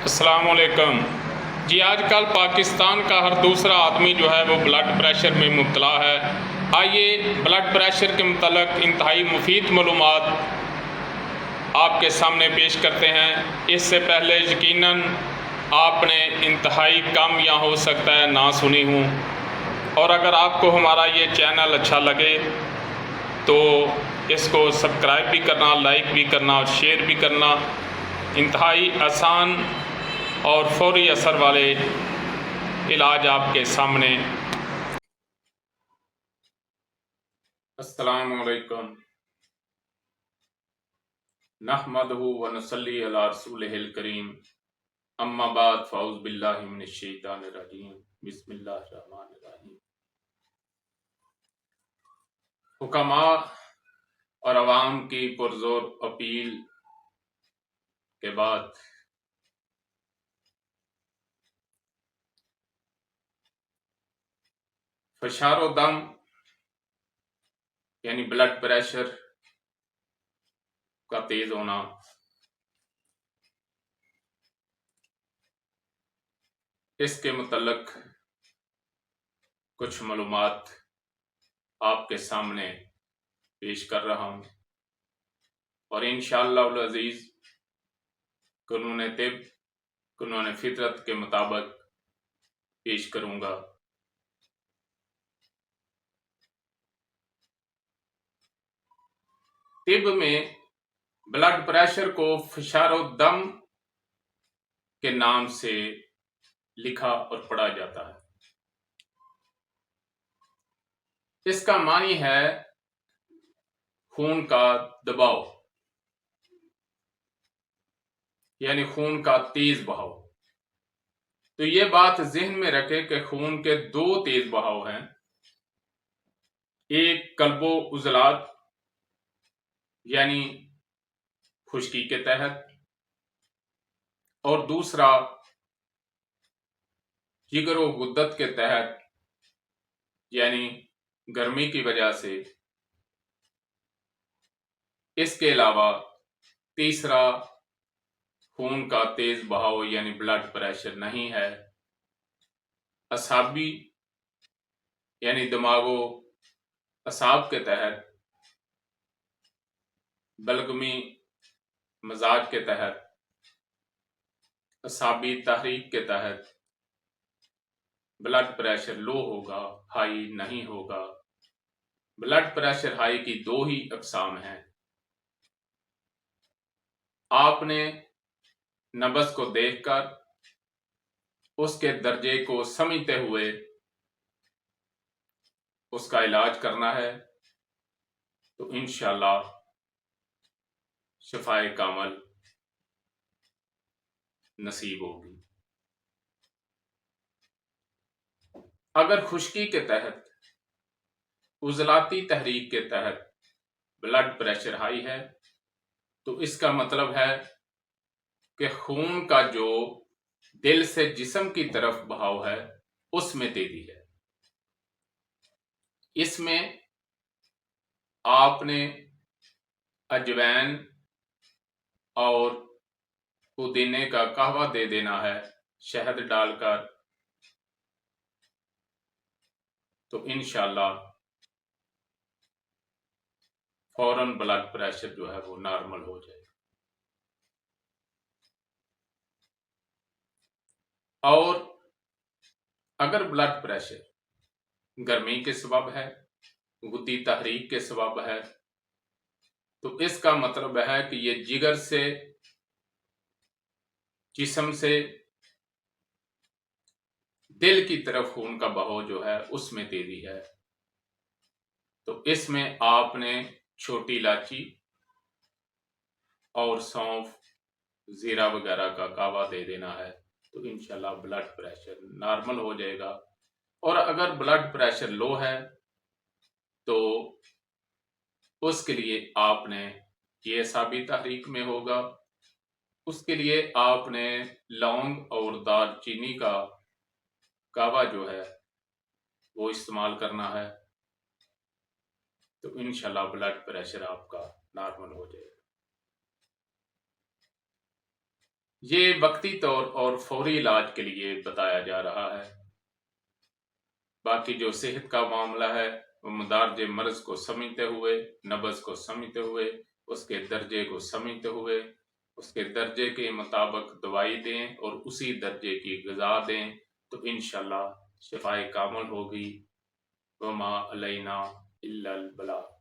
अस्सलामुअलैकुम जी। आजकल पाकिस्तान का हर दूसरा आदमी जो है वो ब्लड प्रेशर में मुब्तला है। आइए ब्लड प्रेशर के मतलब इंतहाई मुफीद मालूमात आपके सामने पेश करते हैं। इससे पहले यकीनन आपने इंतहाई कम या हो सकता है ना सुनी हूँ, और अगर आपको हमारा ये चैनल अच्छा लगे तो इसको सब्सक्राइब भी करना, लाइक भी करना और शेयर भी करना। इंतहाई आसान और फौरी असर वाले इलाज आपके सामने। अस्सलामुअलैकुम नहमदुहु व नसल्ली अला रसूलिहिल करीम, अम्मा बाद फ़अऊज़ु बिल्लाहि मिनश शैतानिर रजीम, बिस्मिल्लाहिर रहमानिर रहीम। हुक्मा और अवाम की पुरजोर अपील के बाद फशारो दम यानी ब्लड प्रेशर का तेज होना, इसके मुतल्लक कुछ मालूमात आपके सामने पेश कर रहा हूँ, और इंशाअल्लाह अज़ीज़ कानून तिब, कानून फितरत के मुताबिक पेश करूँगा। तिब में ब्लड प्रेशर को फशारो दम के नाम से लिखा और पढ़ा जाता है। इसका मानी है खून का दबाव, यानी खून का तेज बहाव। तो ये बात ज़हन में रखें कि खून के दो तेज बहाव हैं, एक कल्बो उजलात यानी खुश्की के तहत, और दूसरा जिगर व गुद्दत के तहत यानी गर्मी की वजह से। इसके अलावा तीसरा खून का तेज बहाव यानी ब्लड प्रेशर नहीं है। असाबी यानी दिमागो असाब के तहत, बलगमी मजाज के तहत, असाबी तहरीक के तहत ब्लड प्रेशर लो होगा, हाई नहीं होगा। ब्लड प्रेशर हाई की दो ही अकसाम हैं। आपने नब्ज को देखकर उसके दर्जे को समझते हुए उसका इलाज करना है, तो इंशाअल्लाह शफाए कामल नसीब होगी। अगर खुश्की के तहत, उजलाती तहरीक के तहत ब्लड प्रेशर हाई है, तो इसका मतलब है कि खून का जो दिल से जिस्म की तरफ बहाव है उसमें तेजी है। इसमें आपने अजवैन और पुदीने का कहवा दे देना है शहद डालकर, तो इंशाअल्लाह फौरन ब्लड प्रेशर जो है वो नॉर्मल हो जाएगा। और अगर ब्लड प्रेशर गर्मी के सबब है, गुद्दी तहरीक के सबब है, तो इसका मतलब है कि ये जिगर से, जिस्म से दिल की तरफ खून का बहाव जो है उसमें तेजी है। तो इसमें आपने छोटी इलायची और सौंफ, जीरा वगैरह का कावा दे देना है, तो इंशाल्लाह ब्लड प्रेशर नॉर्मल हो जाएगा। और अगर ब्लड प्रेशर लो है तो उसके लिए आपने, ये साबी तहरीक में होगा, उसके लिए आपने लौंग और दालचीनी का कावा जो है वो इस्तेमाल करना है, तो इंशाल्लाह ब्लड प्रेशर आपका नॉर्मल हो जाएगा। ये वक्ती तौर और फौरी इलाज के लिए बताया जा रहा है। बाकी जो सेहत का मामला है वो मुंदारजे मर्ज को समझते हुए, नब्ज को समझते हुए, उसके दर्जे को समझते हुए, उसके दर्जे के मुताबिक दवाई दें और उसी दर्जे की ग़िज़ा दें तो इंशाअल्लाह शिफ़ाए कामिल होगी। वमा अलैना इल्लल बलाग।